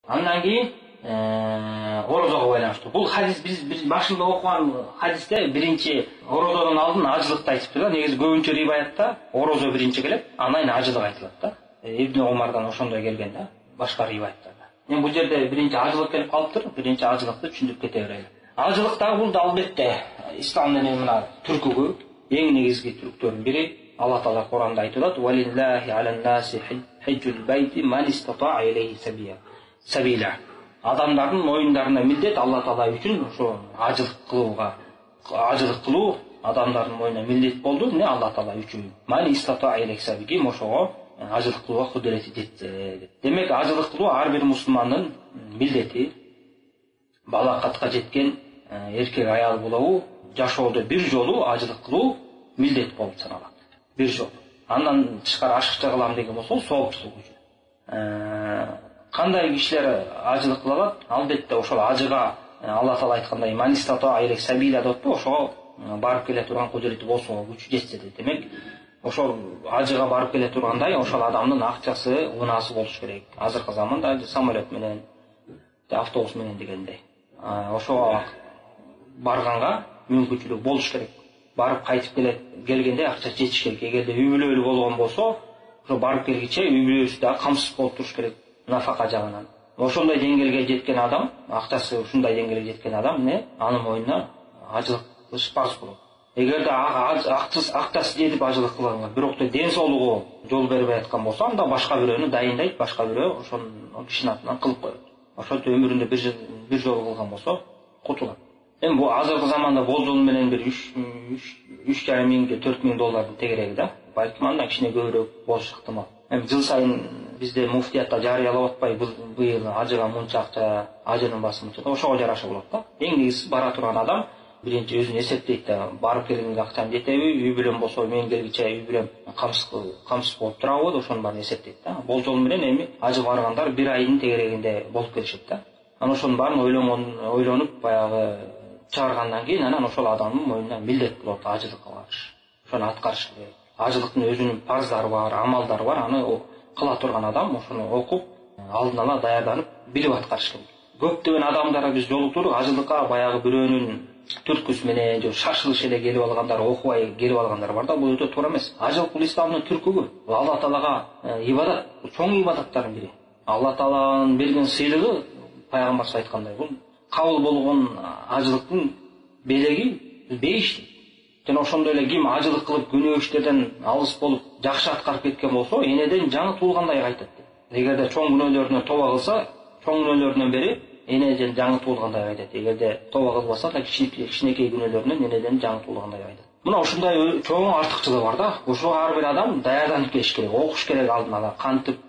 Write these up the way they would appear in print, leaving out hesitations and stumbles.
Андан кийин орозого байланыштуу. Бул хадис биз башында окуган хадисте биринчи орозодон алдын ажылыкты айтыптыр да. Негизи көбүнчө риваятта орозо биринчи келет, андан кийин ажылык айтылат да. Ибн Умардан ошондой келген да, башка риваяттарда. Эми бул жерде биринчи ажылык келип калыптыр, биринчи ажылыкты түшүндүрүп кете берели. Ажылык дагы бул да албетте ислам менен мына түркүгү эң негизги түрктөрдүн бири. Алла Таала Кур'анда айтылат: "Валиллахи алан-наси хиджул байти ман истата'a илейхи сабила". Адамдардын моюндарына милдет Алла Таала үчүн ошо ажылык кылуу адамдардын моюнуна милдет болду. Не Алла Таала үчүн ман истата'a илейхи сабила, ким ошого ажылык кылууга кудурети жетсе. Демек ажылык кылуу ар бир мусулмандын милдети. Балакатка жеткен эркек аял болобу, жашоодо бир жолу ажылык кылуу милдет болуп саналат. Бир жол. Андан тышкары ашыкча кылам деген болсо соопсуздук үчүн. Кандай кишилер ажылык кыла алат? Албетте ошол ажыга Алла Таала айткандай манистата илек сабила деп ошого барып келе турган кудурети болсо, күчү жетсе де. Демек ошол ажыга барып келе тургандай ошол адамдын акчасы, унаасы болуш керек. Азыркы заманда самолет менен, автобус менен дегендей. Ошого барганга мүмкүнчүлүк болуш керек. Барып кайтып келгенде акча жетиш керек. Эгерде үй бүлөлүү болгон болсо, ошо барып келгиче үй бүлөсү да камсыз болуп туруш керек нафака жагынан. Ошондой деңгээлге жеткен адам, акчасы ушундай деңгээлге жеткен адам анын моюнуна ажылык кылыш парз болот. Эгерде акчасы жетип ажылык кылганга, бирок ден соолугу жол бербей аткан болсо, анда башка бирөөнү дайындайт, башка бирөө ошонун кишинин атынан кылып коет. Ошентип өмүрүндө бир жолу кылган болсо кутулат. Эми бул азыркы заманда болжол менен бир 3,5 миңге 4 миң доллардын тегереги да. Балким андан кичине көбүрөөк болушу ыктымал. Эми жыл сайын бизде муфтиятта жарыялап атпай, быйыл ажыга мынча акча, ажынын баасы мынча. Ошого жараша болот да. Эң негизги бара турган адам биринчи өзүн эсептейт да, барып келгенге акчам жетеби, үй бүлөм болсо мен келгиче үй бүлөм камсыз болуп турабы, ошонун баарын эсептейт да. Болжол менен эми ажы баргандар бир айдын тегерегинде болуп келишет да. Анан ошонун баарын ойлонуп баягы чыгаргандан кийин анан ошол адамдын моюнуна милдет болот ажылык кылыш. Ошону аткарыш керек. Ажылыктын өзүнүн парздары бар, амалдары бар. Аны кыла турган адам ошону окуп, алдын ала даярданып, билип аткарыш керек. Көптөгөн адамдар биз жолуктурук ажылыкка баягы бирөөнүн түркүсү менен же шашылыш эле келип алгандар, окубай келип алгандар бар да, бул өтө туура эмес. Ажылык бул исламдын түркүгү. Алла Таалага ибадат, чоң ибадаттардын бири. Алла Тааланын берген сыйлыгы, пайгамбарыбыз айткандай, бул кабыл болгон ажылыктын белеги бейиш. Жана ошондой эле ким ажылык кылып күнөө иштерден алыс болуп жакшы аткарып кеткен болсо, энеден жаңы туулгандай кайтат. Эгерде чоң күнөөлөрүнө тоба кылса, чоң күнөөлөрүнөн бери энеден жаңы туулгандай кайтат. Эгерде тоба кылбаса да кичинекей күнөөлөрүнөн энеден жаңы туулгандай кайтат. Мына ушундай чоң артыкчылыгы бар да. Ошо ар бир адам даярданып келиш керек, окуш керек алдын ала, кантип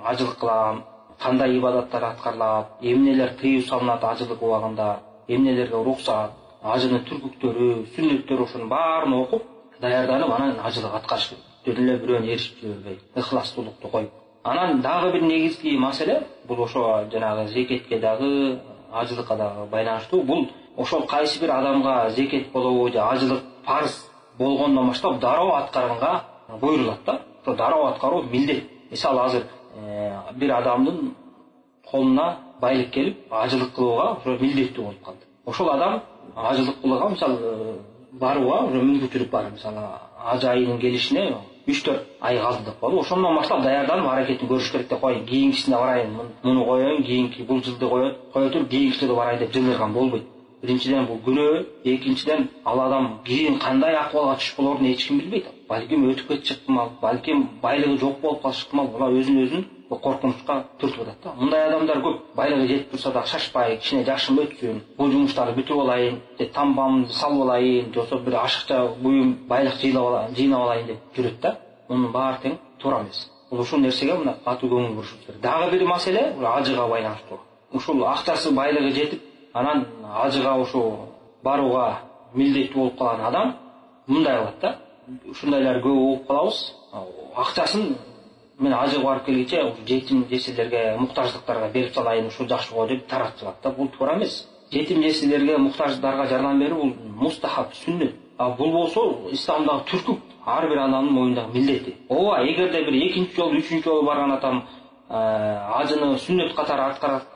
ажылык кылам, кандай ибадаттар аткарылат, эмнелер тыюу салынат ажылык убагында, эмнелерге уруксат, ажынын түркүктөрү, сүннөттөрү, ошонун баарын окуп, даярданып анан ажылык аткарыш керек. Түрлү эле бирөөнү ээрчип жибербей, ыхластуулукту коюп. Анан дагы бир негизги маселе, бул ошо жанагы зекетке дагы, ажылыкка дагы байланыштуу. Бул ошол кайсы бир адамга зекет болобу же ажылык парз болгондон баштап дароо аткарганга буйрулат да. Ошо дароо аткаруу милдет. Мисалы азыр бир адамдын колуна байлык келип, ажылык кылууга ошо милдеттүү болуп калды. Ошол адам ажылык кылууга мисалы барууга уже мүмкүнчүлүк бар. Мисалы ажы айынын келишине 3-4 ай калды деп коелу. Ошондон баштап даярданып аракетин көрүш керек деп коюн. Кийинкисине барайын, муну коеюн, кийинки бул жылды кое туруп, кийинки жылы барайын деп жылдырган болбойт. Биринчиден бул күнөө, экинчиден ал адам кийин кандай акыбалга түшүп калоорун эч ким билбейт. Балким өтүп кетиши ыктымал, балким байлыгы жок болуп калышы ыктымал. Була өзүн коркунучка түртүп атат да. Мындай адамдар көп. Байлыгы жетип турса да шашпай, кичине жашым өтсүн, бул жумуштарды бүтүп алайын, тамбамды салып алайын, жоксо бир ашыкча буюм байлык жыйнап алайын деп жүрөт да. Мунун баары тең туура эмес. Бул ушул нерсеге мына катуу көңүл буруш керек. Дагы бир маселе ажыга байланыштуу. Ушул акчасы байлыгы жетип, анан ажыга ушу барууга милдеттүү болуп калган адам мындай кылат да. Ушундайлар көп угуп калабыз. Акчасын мен ажыга барып келгиче жетим жесирлерге, муктаждыктарга берип салайын, ушул жакшы го деп таратчылат да. Бул туура эмес. Жетим жесирлерге, муктаждыктарга жардам берүү бул мустахаб, сүннөт. Бул болсо исламдагы түркүк, ар бир адамдын моюндагы милдети. Ооба, эгерде бир экинчи жолу, үчүнчү жолу барган адам ажыны сүннөт катары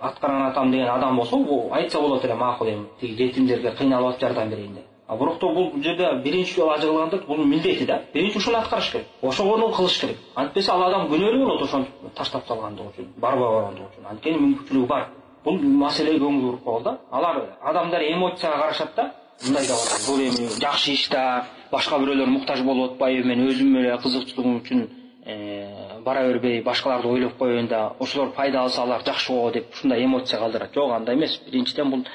аткарган атам деген адам болсо, бул айтса болот эле макул, эми тиги жетимдерге кыйналып атып жардам берейин деп. Бирок бул жерде биринчи жолу ажы кылганда бул милдети да. Биринчи ошону аткарыш керек. Ошону кылыш керек. Антпесе ал адам күнөөлүү болот ошону таштап салгандыгы үчүн, барбай койгондугу үчүн. Анткени мүмкүнчүлүгү бар. Бул маселеге көңүл буруп койгул да. Алар адамдар эмоцияга карашат да. Мындай да бар. Бул эми жакшы иш да, башка бирөөлөр муктаж болуп атпайбы, мен өзүм эле кызыкчылыгым үчүн бара бербей, башкаларды ойлоп коеюн да, ошолор пайда алса алар жакшы го деп ушундай эмоция калтырат. Жок, андай эмес. Биринчиден бул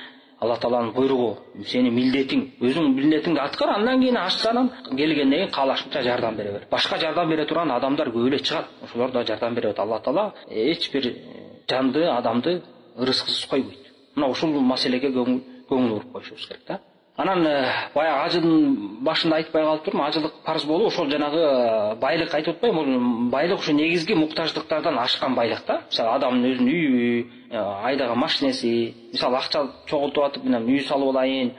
Алла Тааланын буйругу, сенин милдетиң, өзүң милдетиңди аткар, андан кийин аштанан келгенден кийин каалашынча жардам бере бер. Башка жардам бере турган адамдар көп эле чыгат. Ошолор да жардам берет. Алла Таала эч бир жанды, адамды ырыскысыз койбойт. Мына ушул маселеге көңүл буруп коюшубуз керек да. Анан баягы ажынын башында айтпай калып турмун, ажылык парыз болуу ошол жанагы байлык айтып атпайбы? Бул байлык ушу негизги муктаждыктардан ашкан байлык да. Мисалы адамдын өзүнүн үйү, айдаган машинеси, мисалы акча чогултуп атып, мен үй салып алайын,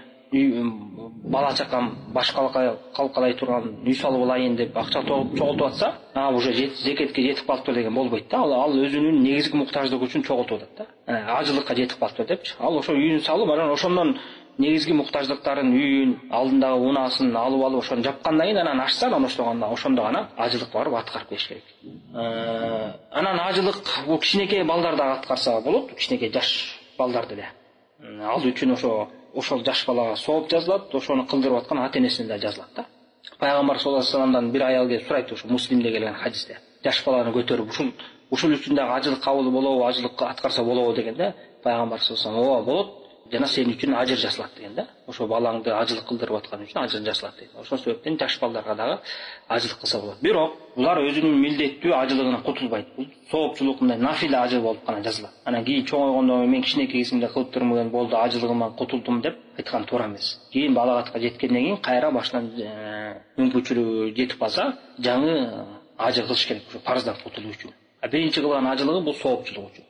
бала чакам башкалыкка калкалай турган үй салып алайын деп акча чогултуп атса, уже зекетке жетип калыптыр деген болбойт да. Ал өзүнүн негизги муктаждыгы үчүн чогултуп атат да. Ажылыкка жетип калыптыр депчи. Ал ошо үйүн салып, анан ошондон негизги муктаждыктарын, үйүн, алдындагы унаасын алып ошону жапкандан кийин анан ашса, ошондо гана ажылык барып аткарып бериш керек. Анан ажылык бул кичинекей балдар дагы аткарса болот, кичинекей жаш балдар деле. Ал үчүн ошол жаш балага сооп жазылат, ошону кылдырып аткан ата-энесине да жазылат да. Пайгамбар саллаллаху алейхи вассаламдан бир аял келип сурайт, ошо Муслимде келген хадисте. Жаш баланы көтөрүп, ушул үчүн дагы ажылык кабыл болобу, ажылык аткарса болобу дегенде, пайгамбар саллаллаху алейхи вассалам болот. Жана сен үчүн ажыр жасалат деген да. Ошо балаңды ажылык кылдырып аткан үчүн ажыр жасалат дейт. Ошол себептен жаш балдарга дагы ажылык кылса болот. Бирок булар өзүнүн милдеттүү ажылыгынан кутулбайт. Бул соопчулук, мындай нафиле ажыл болуп гана жазылат. Анан кийин чоңойгондо мен кичинекей кезимде кылып турмун, болду, ажылыгыман кутулдум деп айткан туура эмес. Кийин балагатка жеткенден кийин кайра башынан мүмкүнчүлүгү жетип калса, жаңы ажыр кылыш керек, ошо парыздан кутулуу үчүн. Биринчи кылган ажылыгы бул соопчулук үчүн.